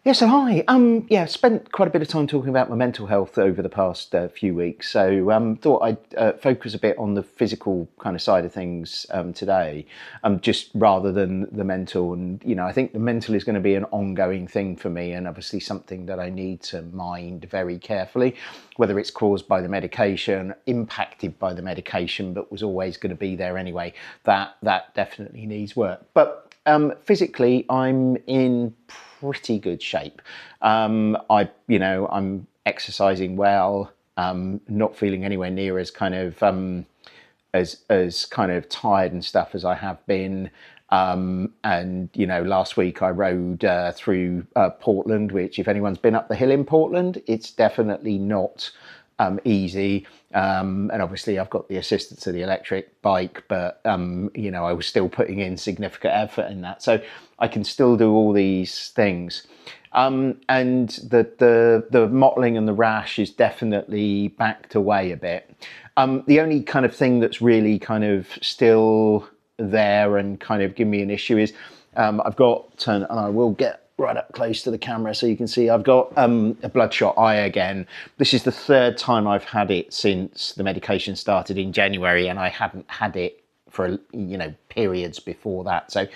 Yeah, so hi. Yeah, spent quite a bit of time talking about my mental health over the past few weeks. So thought I'd focus a bit on the physical kind of side of things today, just rather than the mental. And I think the mental is going to be an ongoing thing for me, and obviously something that I need to mind very carefully, whether it's caused by the medication, impacted by the medication, but was always going to be there anyway. That definitely needs work. But physically, I'm in pretty good shape. I'm exercising well, not feeling anywhere near as kind of as kind of tired and stuff as I have been. And last week I rode through Portland, which, if anyone's been up the hill in Portland, it's definitely not easy. And obviously I've got the assistance of the electric bike, but I was still putting in significant effort in that, so I can still do all these things. And the mottling and the rash is definitely backed away a bit. The only kind of thing that's really kind of still there and kind of give me an issue is I've got, and I will get right up close to the camera so you can see, I've got a bloodshot eye again. This is the third time I've had it since the medication started in January, and I hadn't had it for periods before that. So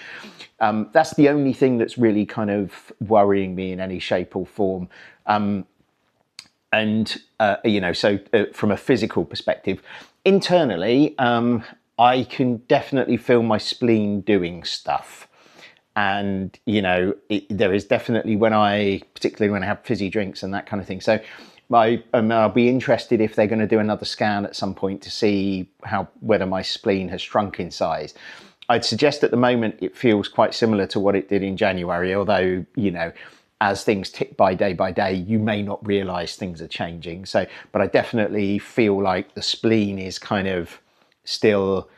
that's the only thing that's really kind of worrying me in any shape or form. So from a physical perspective, internally, I can definitely feel my spleen doing stuff. And there is definitely, particularly when I have fizzy drinks and that kind of thing. So I'll be interested if they're going to do another scan at some point to see whether my spleen has shrunk in size. I'd suggest at the moment it feels quite similar to what it did in January, although as things tick by day, you may not realise things are changing. So, but I definitely feel like the spleen is kind of still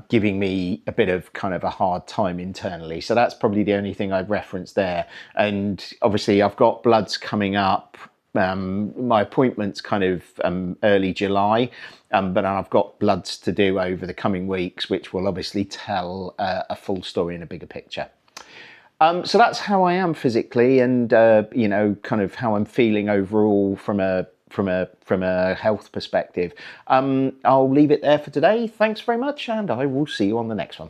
giving me a bit of kind of a hard time internally. So that's probably the only thing I'd reference there. And obviously I've got bloods coming up. My appointment's kind of early July, but I've got bloods to do over the coming weeks, which will obviously tell a full story in a bigger picture. So that's how I am physically, and kind of how I'm feeling overall from a health perspective. I'll leave it there for today. Thanks very much, and I will see you on the next one.